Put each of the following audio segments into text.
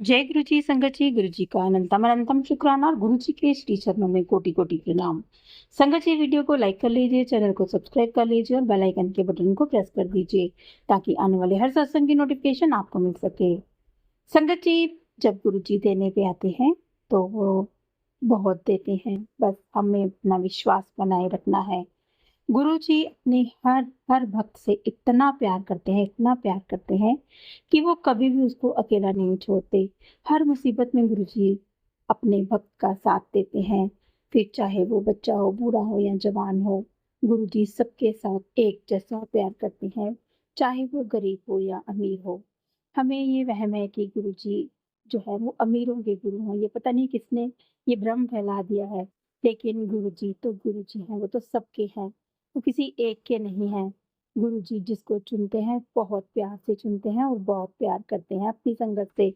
जय गुरु जी, संगत जी, गुरु जी का अनंतम अनंतम शुक्राना और गुरु जी के श्री चरणों में कोटि कोटि प्रणाम। संगत जी, वीडियो को लाइक कर लीजिए, चैनल को सब्सक्राइब कर लीजिए और बेल आइकन के बटन को प्रेस कर दीजिए ताकि आने वाले हर सत्संग की नोटिफिकेशन आपको मिल सके। संगत जी, जब गुरु जी देने पे आते हैं तो वो बहुत देते हैं, बस हमें अपना विश्वास बनाए रखना है। गुरुजी अपने हर हर भक्त से इतना प्यार करते हैं, इतना प्यार करते हैं कि वो कभी भी उसको अकेला नहीं छोड़ते। हर मुसीबत में गुरुजी अपने भक्त का साथ देते हैं, फिर चाहे वो बच्चा हो, बूढ़ा हो या जवान हो। गुरुजी सबके साथ एक जैसा प्यार करते हैं, चाहे वो गरीब हो या अमीर हो। हमें ये वहम है कि गुरुजी जो है वो अमीरों के गुरु हैं, ये पता नहीं किसने ये भ्रम फैला दिया है। लेकिन गुरुजी तो गुरुजी हैं, वो तो सबके हैं, वो किसी एक के नहीं हैं। गुरुजी जिसको चुनते हैं बहुत प्यार से चुनते हैं और बहुत प्यार करते हैं अपनी संगत से।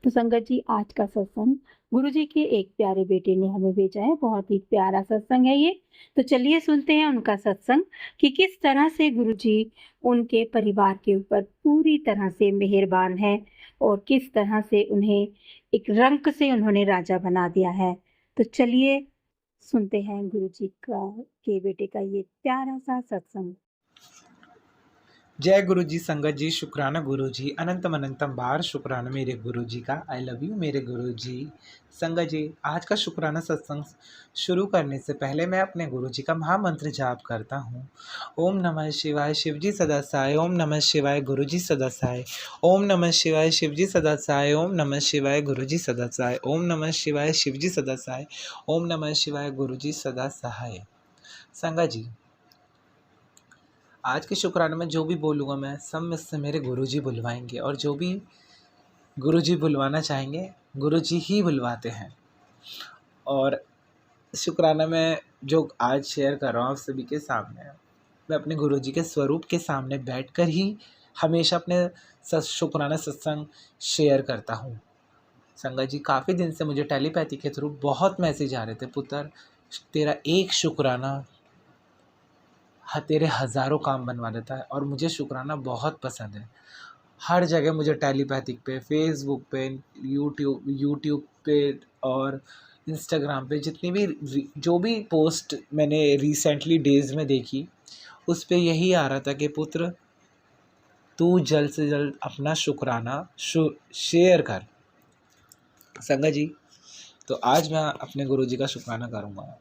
तो संगत जी, आज का सत्संग गुरुजी के एक प्यारे बेटे ने हमें भेजा है, बहुत ही प्यारा सत्संग है ये। तो चलिए सुनते हैं उनका सत्संग कि किस तरह से गुरुजी उनके परिवार के ऊपर पूरी तरह से मेहरबान है और किस तरह से उन्हें एक रंक से उन्होंने राजा बना दिया है। तो चलिए सुनते हैं गुरुजी का के बेटे का ये प्यारा सा सत्संग। जय गुरु जी, संगत जी, शुक्राना गुरु जी, अनंतम अनंतम बार शुक्राना मेरे गुरु जी का। आई लव यू मेरे गुरु जी। संगत जी, आज का शुक्राना सत्संग शुरू करने से पहले मैं अपने गुरु जी का महामंत्र जाप करता हूँ। ओम नमः शिवाय शिव जी सदा साय, ओम नमः शिवाय गुरु जी सदा साय, ओम नमः शिवाय शिव जी सदा साय, ओम नमः शिवाय गुरु जी सदा साय, ओम नमः शिवाय शिव जी सदा साय, ओम नमः शिवाय गुरु जी सदा सहाय। संगत जी, आज के शुक्राने में जो भी बोलूँगा मैं सब मुझसे मेरे गुरुजी बुलवाएंगे, और जो भी गुरुजी बुलवाना चाहेंगे गुरुजी ही बुलवाते हैं। और शुक्राना में जो आज शेयर कर रहा हूँ आप सभी के सामने, मैं अपने गुरुजी के स्वरूप के सामने बैठकर ही हमेशा अपने शुक्राना सत्संग शेयर करता हूँ। संगत जी, काफ़ी दिन से मुझे टेलीपैथी के थ्रू बहुत मैसेज आ रहे थे, पुत्र तेरा एक शुक्राना तेरे हज़ारों काम बनवा देता है। और मुझे शुक्राना बहुत पसंद है। हर जगह मुझे टेलीपैथिक पे, फेसबुक पे, यूट्यूब पे और इंस्टाग्राम पे जितनी भी जो भी पोस्ट मैंने रिसेंटली डेज़ में देखी, उस पे यही आ रहा था कि पुत्र तू जल्द से जल्द अपना शुक्राना शेयर कर। संगत जी, तो आज मैं अपने गुरुजी का शुक्राना करूँगा।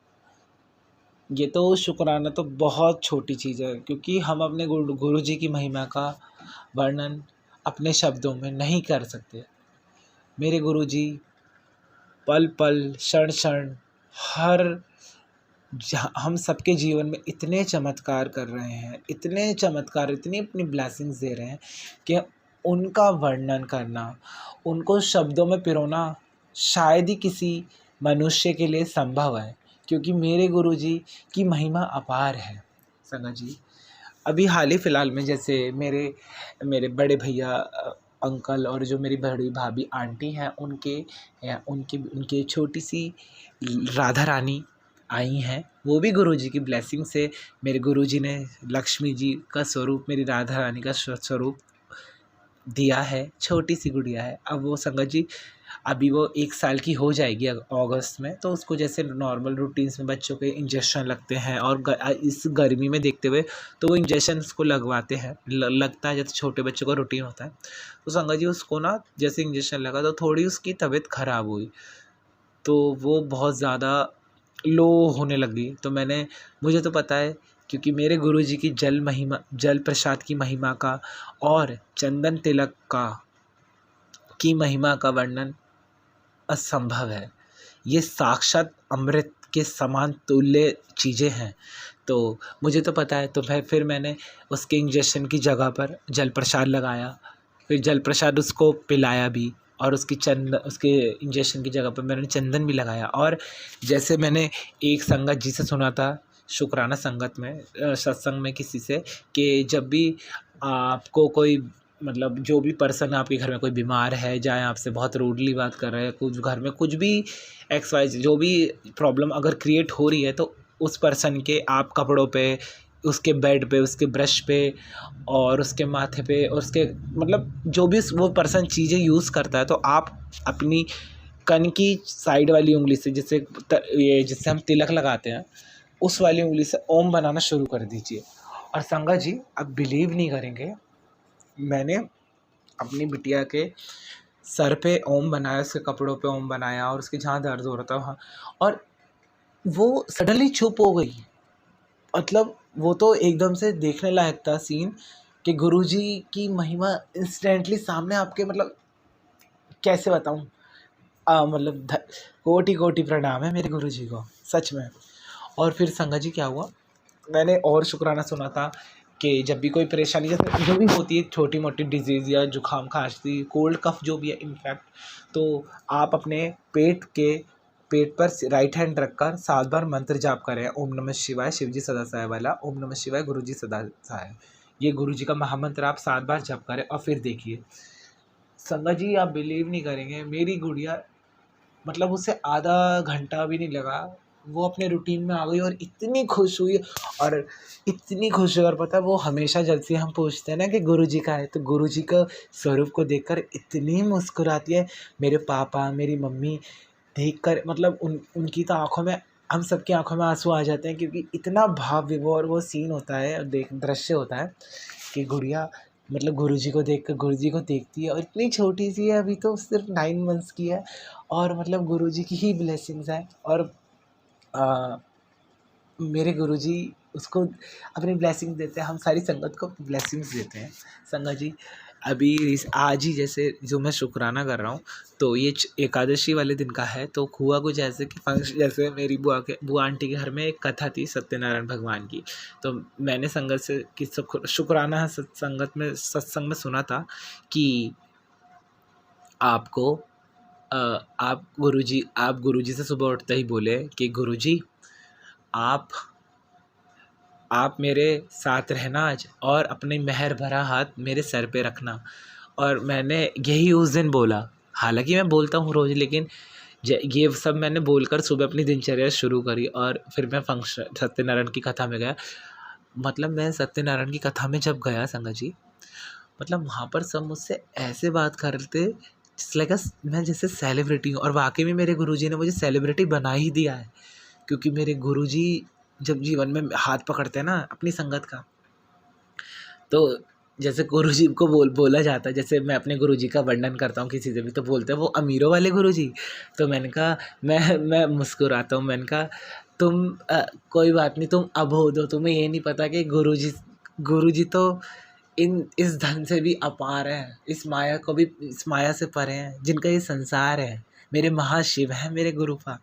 ये तो शुक्राना तो बहुत छोटी चीज़ है, क्योंकि हम अपने गुरुजी की महिमा का वर्णन अपने शब्दों में नहीं कर सकते। मेरे गुरुजी पल पल, क्षण क्षण, हर हम सबके जीवन में इतने चमत्कार कर रहे हैं, इतने चमत्कार, इतनी अपनी ब्लेसिंग्स दे रहे हैं कि उनका वर्णन करना, उनको शब्दों में पिरोना शायद ही किसी मनुष्य के लिए संभव है, क्योंकि मेरे गुरुजी की महिमा अपार है। संगत जी, अभी हाल ही फ़िलहाल में जैसे मेरे मेरे बड़े भैया अंकल और जो मेरी बड़ी भाभी आंटी हैं, उनके छोटी सी राधा रानी आई हैं। वो भी गुरुजी की ब्लेसिंग से, मेरे गुरुजी ने लक्ष्मी जी का स्वरूप, मेरी राधा रानी का स्वरूप दिया है। छोटी सी गुड़िया है। अब वो संगत जी, अभी वो 1 साल की हो जाएगी अगस्त में, तो उसको जैसे नॉर्मल रूटीन्स में बच्चों के इंजेक्शन लगते हैं, और इस गर्मी में देखते हुए तो वो इंजेक्शन उसको लगवाते हैं, लगता है जैसे छोटे बच्चों का रूटीन होता है। तो संगत जी, उसको ना जैसे इंजेक्शन लगा तो थोड़ी उसकी तबीयत ख़राब हुई, तो वो बहुत ज़्यादा लो होने लगी। तो मुझे तो पता है, क्योंकि मेरे गुरुजी की जल प्रसाद की महिमा का और चंदन तिलक की महिमा का वर्णन असंभव है। ये साक्षात अमृत के समान तुल्य चीज़ें हैं। तो मुझे तो पता है, तो फिर मैंने उसके इंजेक्शन की जगह पर जल प्रसाद लगाया, फिर जल प्रसाद उसको पिलाया भी, और उसके इंजेक्शन की जगह पर मैंने चंदन भी लगाया। और जैसे मैंने एक संगत जी से सुना था, शुक्राना संगत में, सत्संग में किसी से, कि जब भी आपको कोई, मतलब जो भी पर्सन आपके घर में कोई बीमार है, चाहे आपसे बहुत रूडली बात कर रहे हैं, कुछ घर में कुछ भी एक्स वाई जो भी प्रॉब्लम अगर क्रिएट हो रही है, तो उस पर्सन के आप कपड़ों पे उसके बेड पे, उसके ब्रश पे और उसके माथे पे और उसके मतलब जो भी वो पर्सन चीज़ें यूज़ करता है, तो आप अपनी कन की साइड वाली उंगली से, ये जिससे हम तिलक लगाते हैं, उस वाली उंगली से ओम बनाना शुरू कर दीजिए। और संगत जी, आप बिलीव नहीं करेंगे, मैंने अपनी बिटिया के सर पे ओम बनाया, उसके कपड़ों पे ओम बनाया और उसके जहाँ दर्द हो रहा था वहाँ, और वो सडनली चुप हो गई। मतलब वो तो एकदम से देखने लायक था सीन कि गुरुजी की महिमा इंस्टेंटली सामने आपके, मतलब कैसे बताऊँ, मतलब कोटि कोटि प्रणाम है मेरे गुरुजी को, सच में। और फिर संगत जी क्या हुआ, मैंने और शुक्राना सुना था कि जब भी कोई परेशानी जैसे जो भी होती है, छोटी मोटी डिजीज़ या जुकाम खांसी कोल्ड कफ जो भी है इनफैक्ट, तो आप अपने पेट पर राइट हैंड रखकर 7 बार मंत्र जाप करें, ओम नमः शिवाय, शिवजी सदा सहाय वाला, ओम नमः शिवाय, गुरुजी सदा सहाय। ये गुरुजी का महामंत्र आप 7 बार जप करें और फिर देखिए संगत जी, आप बिलीव नहीं करेंगे, मेरी गुड़िया मतलब उसे आधा घंटा भी नहीं लगा, वो अपने रूटीन में आ गई और इतनी खुश हुई, और इतनी खुश हुई। और पता है, वो हमेशा जब से हम पूछते हैं ना कि गुरुजी का है, तो गुरुजी का स्वरूप को देखकर इतनी मुस्कुराती है। मेरे पापा, मेरी मम्मी देखकर मतलब उनकी तो आँखों में, हम सबकी आँखों में आँसू आ जाते हैं, क्योंकि इतना भाव विभोर वो सीन होता है, दृश्य होता है कि गुड़िया मतलब गुरुजी को देखकर गुरुजी को देखती है, और इतनी छोटी सी है, अभी तो सिर्फ 9 मंथ्स की है, और मतलब गुरुजी की ही ब्लेसिंग्स हैं। और आ, मेरे गुरुजी उसको अपनी ब्लेसिंग देते हैं, हम सारी संगत को ब्लेसिंग्स देते हैं। संगत जी, अभी आज ही जैसे जो मैं शुक्राना कर रहा हूँ, तो ये एकादशी वाले दिन का है। तो हुआ कुछ ऐसे कि फंक्शन, जैसे मेरी बुआ आंटी के घर में एक कथा थी सत्यनारायण भगवान की, तो मैंने संगत से कि शुक्राना सत्संग में सुना था कि आपको आप गुरुजी से सुबह उठते ही बोले कि गुरुजी आप मेरे साथ रहना आज, और अपनी मेहर भरा हाथ मेरे सर पे रखना। और मैंने यही उस दिन बोला, हालांकि मैं बोलता हूँ रोज़, लेकिन ये सब मैंने बोलकर सुबह अपनी दिनचर्या शुरू करी, और फिर मैं फंक्शन सत्यनारायण की कथा में गया। मतलब मैं सत्यनारायण की कथा में जब गया संगत जी, मतलब वहाँ पर सब मुझसे ऐसे बात कर रहे थे जिस लाइक मैं जैसे सेलिब्रिटी हूँ, और वाकई में मेरे गुरुजी ने मुझे सेलिब्रिटी बना ही दिया है। क्योंकि मेरे गुरुजी जब जीवन में हाथ पकड़ते हैं ना अपनी संगत का, तो जैसे गुरुजी को बोला जाता है, जैसे मैं अपने गुरुजी का वर्णन करता हूँ किसी से भी, तो बोलते हैं वो अमीरों वाले गुरुजी। तो मैंने कहा, मैं मुस्कुराता हूँ, मैंने कहा तुम कोई बात नहीं, तुम अबोध हो, तुम्हें ये नहीं पता कि गुरुजी तो इस धन से भी अपार हैं, इस माया से परे हैं, जिनका ये संसार है, मेरे महाशिव हैं मेरे गुरुपा।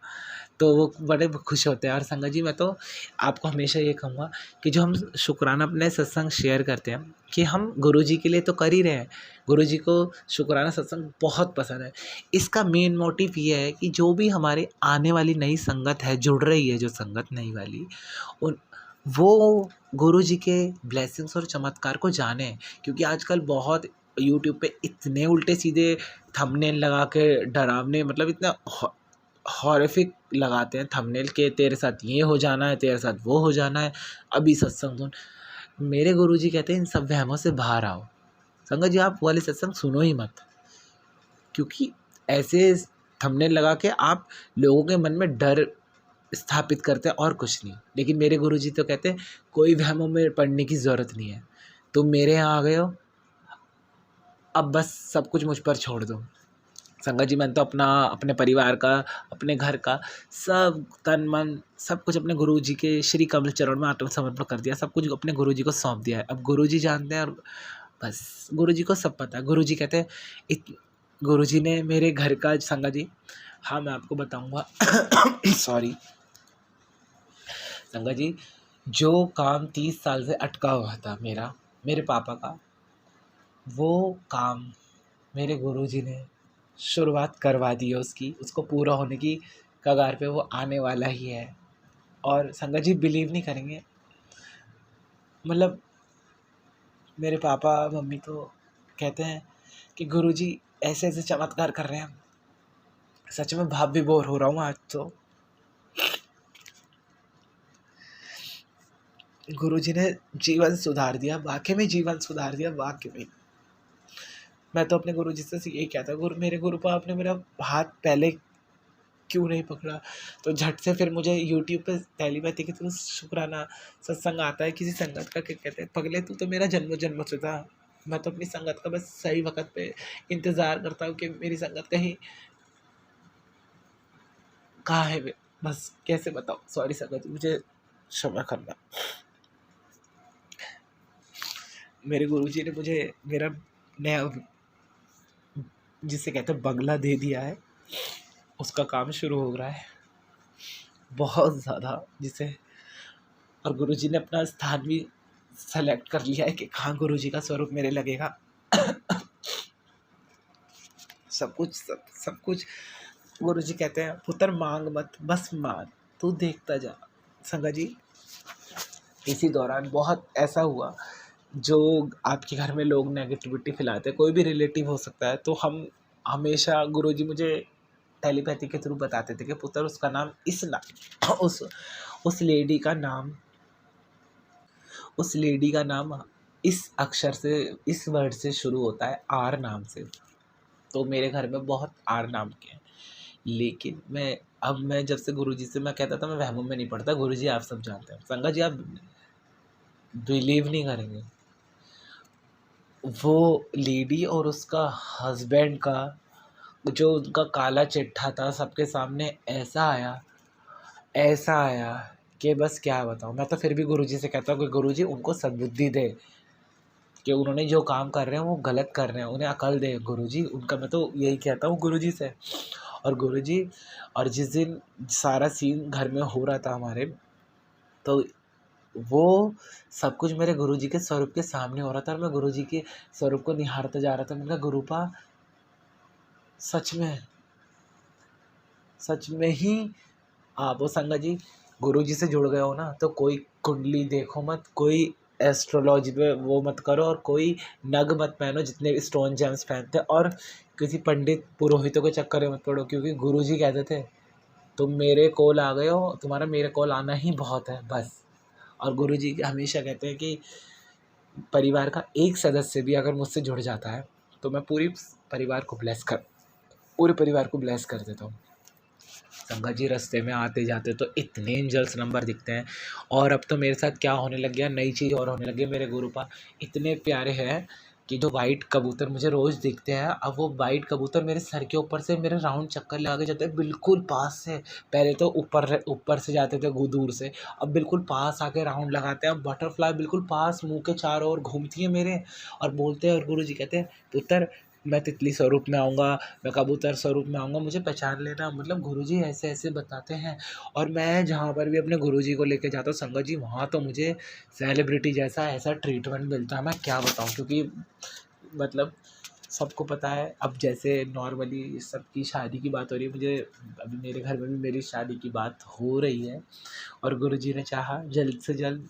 तो वो बड़े खुश होते हैं। और संगत जी, मैं तो आपको हमेशा ये कहूँगा कि जो हम शुक्राना अपने सत्संग शेयर करते हैं, कि हम गुरुजी के लिए तो कर ही रहे हैं, गुरुजी को शुक्राना सत्संग बहुत पसंद है। इसका मेन मोटिव ये है कि जो भी हमारे आने वाली नई संगत है, जुड़ रही है जो संगत नई वाली, उन वो गुरुजी के ब्लेसिंग्स और चमत्कार को जाने। क्योंकि आजकल बहुत यूट्यूब पे इतने उल्टे सीधे थंबनेल लगा के डरावने, मतलब इतना हॉरिफिक लगाते हैं थंबनेल के, तेरे साथ ये हो जाना है, तेरे साथ वो हो जाना है, अभी सत्संग सुन। मेरे गुरुजी कहते हैं इन सब वहमों से बाहर आओ। संगत जी, आप वो वाले सत्संग सुनो ही मत, क्योंकि ऐसे थंबनेल लगा के आप लोगों के मन में डर स्थापित करते हैं और कुछ नहीं। लेकिन मेरे गुरुजी तो कहते हैं कोई वहमों में पड़ने की ज़रूरत नहीं है, तुम मेरे यहाँ आ गए हो, अब बस सब कुछ मुझ पर छोड़ दो। संगत जी, मैंने तो अपने परिवार का, अपने घर का सब तन मन सब कुछ अपने गुरुजी के श्री कमल चरण में आत्मसमर्पण कर दिया, सब कुछ अपने गुरुजी को सौंप दिया है। अब गुरुजी जानते हैं, और बस गुरुजी को सब पता है। गुरुजी कहते हैं गुरुजी ने मेरे घर का, संगत जी हाँ मैं आपको बताऊंगा सॉरी संगत जी, जो काम 30 साल से अटका हुआ था मेरे पापा का, वो काम मेरे गुरुजी ने शुरुआत करवा दी है उसको पूरा होने की कगार पे वो आने वाला ही है। और संगत जी, बिलीव नहीं करेंगे, मतलब मेरे पापा मम्मी तो कहते हैं कि गुरुजी ऐसे ऐसे चमत्कार कर रहे हैं। सच में भाव विभोर हो रहा हूँ आज तो। गुरुजी ने जीवन सुधार दिया, वाक़ई में जीवन सुधार दिया, वाक़ई में। मैं तो अपने गुरुजी से यही कहता, मेरे गुरुपा आपने मेरा हाथ पहले क्यों नहीं पकड़ा? तो झट से फिर मुझे यूट्यूब पे टेलीपैथी के थ्रू शुक्राना सत्संग आता है, किसी संगत का, क्या कहते हैं, पगले तू तो मेरा जन्मों से था। मैं तो अपनी संगत का बस सही वक़्त पे इंतज़ार करता हूँ कि मेरी संगत कहीं कहाँ है वे? बस कैसे बताऊँ? सॉरी संगत, मुझे क्षमा करना। मेरे गुरुजी ने मुझे मेरा नया, जिसे कहते हैं, बंगला दे दिया है। उसका काम शुरू हो रहा है बहुत ज़्यादा, जिसे, और गुरुजी ने अपना स्थान भी सेलेक्ट कर लिया है कि कहाँ गुरुजी का स्वरूप मेरे लगेगा। सब कुछ गुरुजी कहते हैं, पुत्र मांग मत, बस मान, तू देखता जा। संगा जी, इसी दौरान बहुत ऐसा हुआ, जो आपके घर में लोग नेगेटिविटी फैलाते हैं, कोई भी रिलेटिव हो सकता है, तो हम हमेशा, गुरुजी मुझे टेलीपैथी के थ्रू बताते थे कि पुत्र उसका नाम इस नाम उस लेडी का नाम, उस लेडी का नाम इस अक्षर से, इस वर्ड से शुरू होता है, आर नाम से। तो मेरे घर में बहुत आर नाम के हैं। लेकिन मैं जब से गुरुजी से, मैं कहता था मैं वहमों में नहीं पड़ता, गुरुजी आप सब जानते हैं। संगा जी, आप बिलीव नहीं करेंगे, वो लेडी और उसका हस्बैंड का जो उनका काला चिट्ठा था, सबके सामने ऐसा आया कि बस क्या बताऊँ। मैं तो फिर भी गुरुजी से कहता हूँ कि गुरुजी उनको सद्बुद्धि दे, कि उन्होंने जो काम कर रहे हैं वो गलत कर रहे हैं, उन्हें अकल दे गुरुजी उनका। मैं तो यही कहता हूँ गुरुजी से। और गुरुजी, और जिस दिन सारा सीन घर में हो रहा था हमारे, तो वो सब कुछ मेरे गुरुजी के स्वरूप के सामने हो रहा था, और मैं गुरुजी के स्वरूप को निहारता जा रहा था। मैंने कहा, गुरुपा सच में ही आप वो। संगा जी, गुरुजी से जुड़ गए हो ना, तो कोई कुंडली देखो मत, कोई एस्ट्रोलॉजी पे वो मत करो, और कोई नग मत पहनो जितने स्टोन जेम्स पहनते हैं, और किसी पंडित पुरोहितों के चक्कर में मत पड़ो, क्योंकि गुरुजी कहते थे तुम मेरे कोल आ गए हो, तुम्हारा मेरे कोल आना ही बहुत है, बस। और गुरुजी हमेशा कहते हैं कि परिवार का एक सदस्य भी अगर मुझसे जुड़ जाता है, तो मैं पूरे परिवार को ब्लेस कर देता हूँ। संगत जी, रास्ते में आते जाते तो इतने एंजल्स नंबर दिखते हैं। और अब तो मेरे साथ क्या होने लग गया, नई चीज़ और होने लगी। मेरे गुरुपा इतने प्यारे हैं कि जो वाइट कबूतर मुझे रोज़ दिखते हैं, अब वो वाइट कबूतर मेरे सर के ऊपर से मेरे राउंड चक्कर लगा के जाते हैं, बिल्कुल पास से। पहले तो ऊपर से जाते थे दूर से, अब बिल्कुल पास आके राउंड लगाते हैं। अब बटरफ्लाई बिल्कुल पास मुंह के चारों ओर घूमती है मेरे, और बोलते हैं, और गुरुजी कहते हैं, पुत्र मैं तितली स्वरूप में आऊँगा, मैं कबूतर स्वरूप में आऊँगा, मुझे पहचान लेना। मतलब गुरुजी ऐसे ऐसे बताते हैं। और मैं जहाँ पर भी अपने गुरुजी को लेके जाता हूँ संगत जी, वहाँ तो मुझे सेलिब्रिटी जैसा ऐसा ट्रीटमेंट मिलता है, मैं क्या बताऊँ। क्योंकि मतलब सबको पता है, अब जैसे नॉर्मली सबकी शादी की बात हो रही है, मुझे अभी मेरे घर में भी मेरी शादी की बात हो रही है, और गुरुजी ने चाहा जल्द से जल्द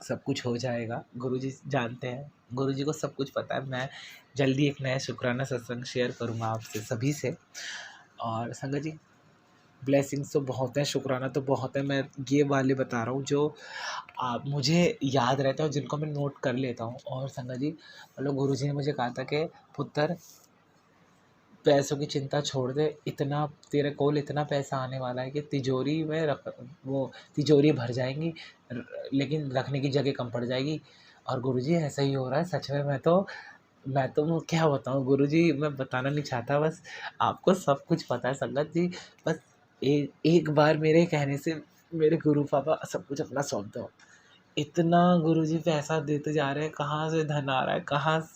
सब कुछ हो जाएगा। गुरुजी जानते हैं, गुरुजी को सब कुछ पता है। मैं जल्दी एक नया शुक्राना सत्संग शेयर करूँगा आपसे सभी से। और संगत जी, ब्लेसिंग्स तो बहुत हैं, शुक्राना तो बहुत है। मैं ये वाले बता रहा हूँ जो आप मुझे याद रहता है और जिनको मैं नोट कर लेता हूँ। और संगत जी, मतलब गुरुजी ने मुझे कहा था कि पुत्र पैसों की चिंता छोड़ दे, इतना तेरे कोल इतना पैसा आने वाला है कि तिजोरी में वो तिजोरी भर जाएंगी, लेकिन रखने की जगह कम पड़ जाएगी। और गुरुजी ऐसा ही हो रहा है सच में। मैं तो क्या बताऊँ गुरुजी, मैं बताना नहीं चाहता, बस आपको सब कुछ पता है संगत जी। बस एक बार मेरे कहने से मेरे गुरु पापा सब कुछ अपना सौंप दो। इतना गुरुजी पैसा देते जा रहे हैं, कहाँ से धन आ रहा है,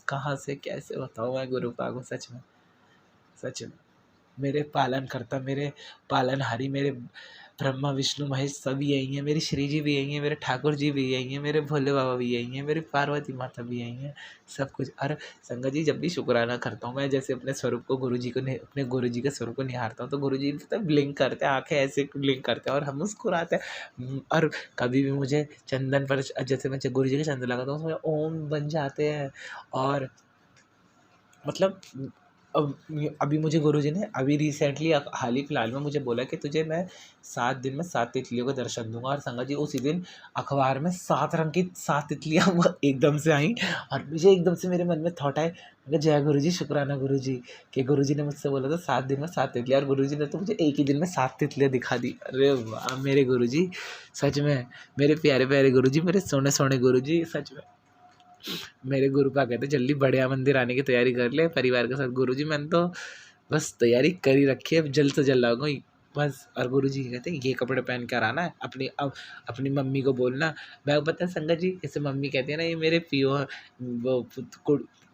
कहाँ से कैसे बताऊँ मैं गुरु पापा को। सच में मेरे पालनकर्ता, मेरे पालनहारी, मेरे ब्रह्मा विष्णु महेश सभी यही हैं, मेरी श्री जी भी यही हैं, मेरे ठाकुर जी भी यही हैं, मेरे भोले बाबा भी यही हैं, मेरी पार्वती माता भी यही हैं, सब कुछ। और संगत जी, जब भी शुक्राना करता हूँ मैं, जैसे अपने स्वरूप को अपने गुरु जी के स्वरूप को निहारता हूँ, तो गुरु जी तो ब्लिंक करते हैं, आंखें ऐसे ब्लिंक करते हैं, और हम मुस्कुराते हैं। और कभी भी मुझे चंदन पर, जैसे मैं गुरु जी के चंदन लगाता हूँ, उसमें ओम बन जाते हैं। और मतलब अभी मुझे गुरुजी ने अभी रिसेंटली हाल ही फिलहाल में मुझे बोला कि तुझे मैं 7 दिन में 7 तितलियों का दर्शन दूंगा। और संगत जी उसी दिन अखबार में 7 रंग की 7 तितलियाँ वो एकदम से आई। और मुझे एकदम से मेरे मन में थॉट आए, मैं जय गुरु जी, शुक्राना गुरु जी कि गुरु जी ने मुझसे बोला था 7 दिन में 7 तितलियाँ, और गुरु जी ने तो मुझे एक ही दिन में 7 तितलियाँ दिखा दी। अरे वाह मेरे गुरु जी, सच में मेरे प्यारे प्यारे गुरु जी, मेरे सोने सोने गुरु जी। सच में मेरे गुरुपा कहते जल्दी बढ़िया मंदिर आने की तैयारी कर ले परिवार के साथ। गुरुजी मैंने तो बस तैयारी कर ही रखी है, अब जल्द से जल्द आऊँगा बस। और गुरुजी कहते हैं ये कपड़े पहन कर आना है, अपनी मम्मी को बोलना। मैं पता है संगत जी, जैसे मम्मी कहती है ना ये मेरे पियो वो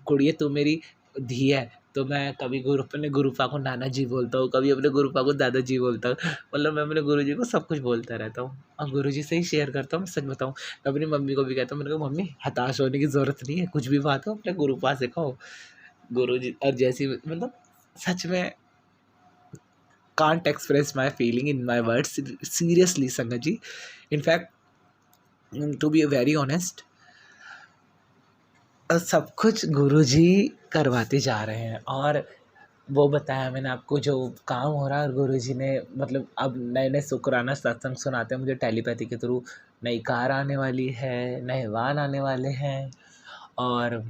कुड़िए तू मेरी धी है, तो मैं कभी अपने गुरुपा को नाना जी बोलता हूँ, कभी अपने गुरुपा को दादा जी बोलता हूँ। मतलब मैं अपने गुरुजी को सब कुछ बोलता रहता हूँ और गुरुजी से ही शेयर करता हूँ। सच बताऊँ, मैं अपनी मम्मी को भी कहता हूँ, मैंने कहा मम्मी हताश होने की ज़रूरत नहीं है, कुछ भी बात हो अपने गुरुपा से कहो। गुरुजी और जैसी मतलब सच में can't express my feeling in my words seriously संगत जी। In fact to be very honest, सब कुछ गुरुजी करवाते जा रहे हैं। और वो बताया मैंने आपको जो काम हो रहा है, और गुरुजी ने मतलब अब नए नए शुक्राना सत्संग सुनाते हैं मुझे टेलीपैथी के थ्रू। नई कार आने वाली है, नए वाहन आने वाले हैं, और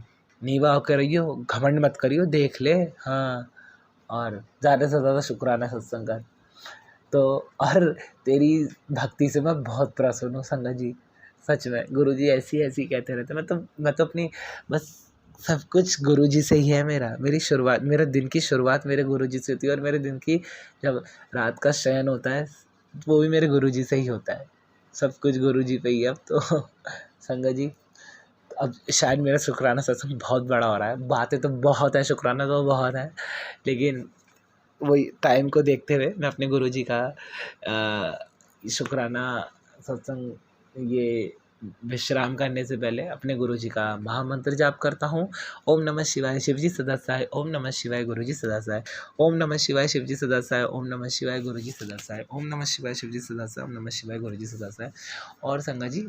नीवा होकर रहियो, घमंड मत करियो, देख ले। हाँ, और ज़्यादा से ज़्यादा शुक्राना सत्संग कर। तो और तेरी भक्ति से मैं बहुत प्रसन्न हूँ संगत जी। सच में गुरुजी ऐसी ऐसी कहते रहते। मैं तो अपनी बस सब कुछ गुरुजी से ही है। मेरी शुरुआत, मेरे दिन की शुरुआत मेरे गुरुजी से होती है, और मेरे दिन की जब रात का शयन होता है वो भी मेरे गुरुजी से ही होता है। सब कुछ गुरुजी पे ही है अब तो। संगत जी अब शायद मेरा शुक्राना सत्संग बहुत बड़ा हो रहा है, बातें तो बहुत है, शुक्राना तो बहुत है, लेकिन वही टाइम को देखते हुए मैं अपने गुरुजी का शुक्राना सत्संग ये विश्राम करने से पहले अपने गुरुजी का महामंत्र जाप करता हूँ। ओम नमः शिवाय शिवजी सदा सहाय, ओम नमः शिवाय गुरुजी सदा सहाय, ओम नमः शिवाय शिवजी सदा सहाय, ओम नमः शिवाय गुरुजी सदा सहाय, ओम नमः शिवाय शिवजी सदा सहाय, ओम नमः शिवाय गुरुजी सदा सहाय। और संगत जी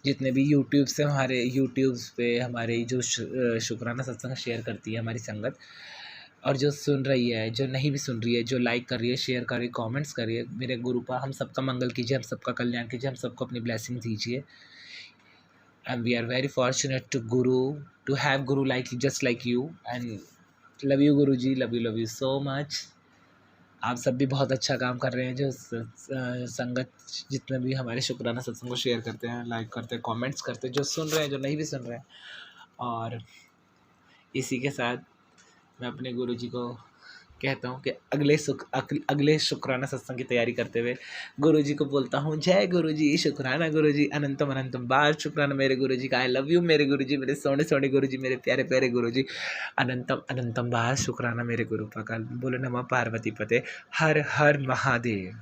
जितने भी यूट्यूब पे हमारे जो शुक्राना सत्संग शेयर करती है हमारी संगत, और जो सुन रही है, जो नहीं भी सुन रही है, जो लाइक कर रही है, शेयर कर रही है, कमेंट्स कर रही है, मेरे गुरुपा हम सबका मंगल कीजिए, हम सबका कल्याण कीजिए, हम सबको अपनी ब्लेसिंग दीजिए। And we are very fortunate to have guru like just like you. And love you guru ji, love you so much. आप सब भी बहुत अच्छा काम कर रहे हैं, जो संगत जितने भी हमारे शुक्राना सत्संग को शेयर करते हैं, लाइक करते हैं, कमेंट्स करते हैं, जो सुन रहे हैं, जो नहीं भी सुन रहे हैं। और इसी के साथ मैं अपने गुरुजी को कहता हूँ कि अगले शुक्राना सत्संग की तैयारी करते हुए गुरुजी को बोलता हूँ, जय गुरुजी, शुक्राना गुरुजी, अनंतम अनंतम बार शुक्राना मेरे गुरुजी का। आई लव यू मेरे गुरुजी, मेरे सोने सोने गुरुजी, मेरे प्यारे प्यारे गुरुजी, अनंतम अनंतम बार शुक्राना मेरे गुरु का। बोलो नमः पार्वती पते, हर हर महादेव।